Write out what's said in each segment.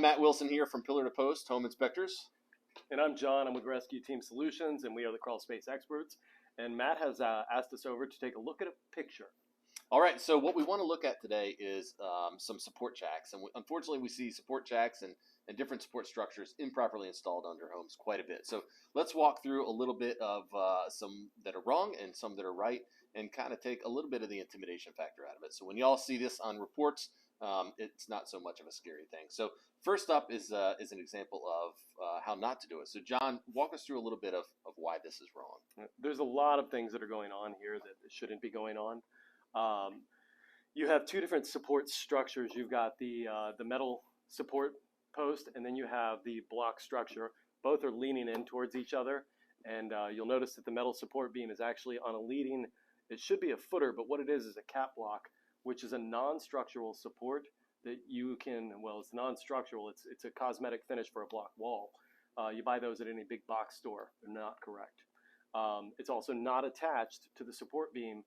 Matt Wilson here from Pillar to Post Home Inspectors. And I'm John. I'm with Rescue Team Solutions, and we are the Crawlspace experts. And Matt has asked us over to take a look at a picture. All right, so what we want to look at today is some support jacks. And unfortunately, we see support jacks and different support structures improperly installed under homes quite a bit. So let's walk through a little bit of some that are wrong and some that are right, and kind of take a little bit of the intimidation factor out of it. So when y'all see this on reports, it's not so much of a scary thing. So first up is an example of how not to do it. So John, walk us through a little bit of why this is wrong. There's a lot of things that are going on here that shouldn't be going on. You have two different support structures. You've got the metal support post, and then you have the block structure. Both are leaning in towards each other, and you'll notice that the metal support beam is actually on a leading, it should be a footer, but what it is a cap block, which is a non-structural support that you can, well, it's non-structural, it's a cosmetic finish for a block wall. You buy those at any big box store. They're not correct. It's also not attached to the support beam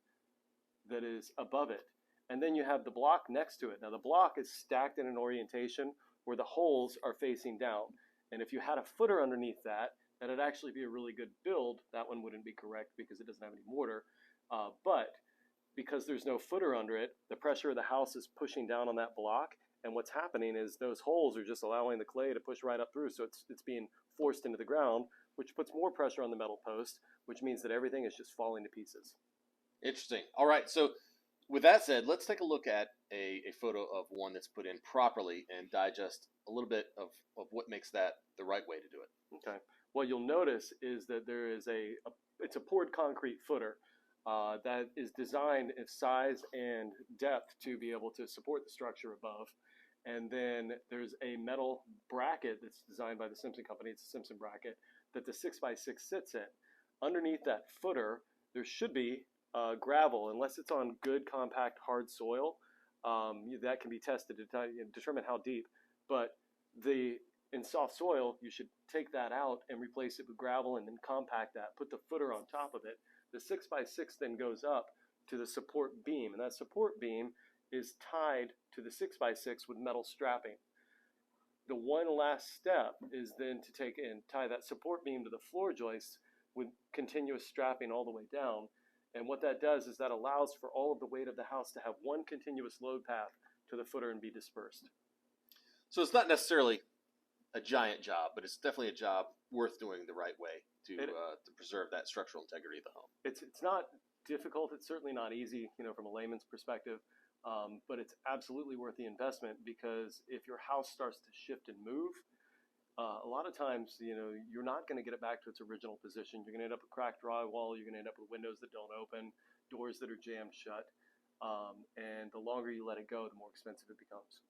that is above it. And then you have the block next to it. Now the block is stacked in an orientation where the holes are facing down. And if you had a footer underneath that, that'd actually be a really good build. That one wouldn't be correct because it doesn't have any mortar. But because there's no footer under it, the pressure of the house is pushing down on that block. And what's happening is those holes are just allowing the clay to push right up through. So it's being forced into the ground, which puts more pressure on the metal post, which means that everything is just falling to pieces. Interesting. All right, so with that said, let's take a look at a photo of one that's put in properly and digest a little bit of what makes that the right way to do it. Okay. What you'll notice is that there is it's a poured concrete footer that is designed in size and depth to be able to support the structure above. And then there's a metal bracket that's designed by the Simpson Company. It's a Simpson bracket that the 6x6 sits in. Underneath that footer, there should be gravel, unless it's on good, compact, hard soil. That can be tested to determine how deep. But in soft soil, you should take that out and replace it with gravel and then compact that, put the footer on top of it. The 6x6 then goes up to the support beam, and that support beam is tied to the 6x6 with metal strapping. The one last step is then to take and tie that support beam to the floor joists with continuous strapping all the way down. And what that does is that allows for all of the weight of the house to have one continuous load path to the footer and be dispersed. So it's not necessarily a giant job, but it's definitely a job worth doing the right way to preserve that structural integrity of the home. It's not difficult. It's certainly not easy, from a layman's perspective, but it's absolutely worth the investment, because if your house starts to shift and move, a lot of times, you're not going to get it back to its original position. You're going to end up with cracked drywall. You're going to end up with windows that don't open, doors that are jammed shut. And the longer you let it go, the more expensive it becomes.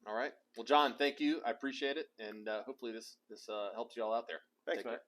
All right. Well, John, thank you. I appreciate it. And hopefully this helps you all out there. Thanks, Matt.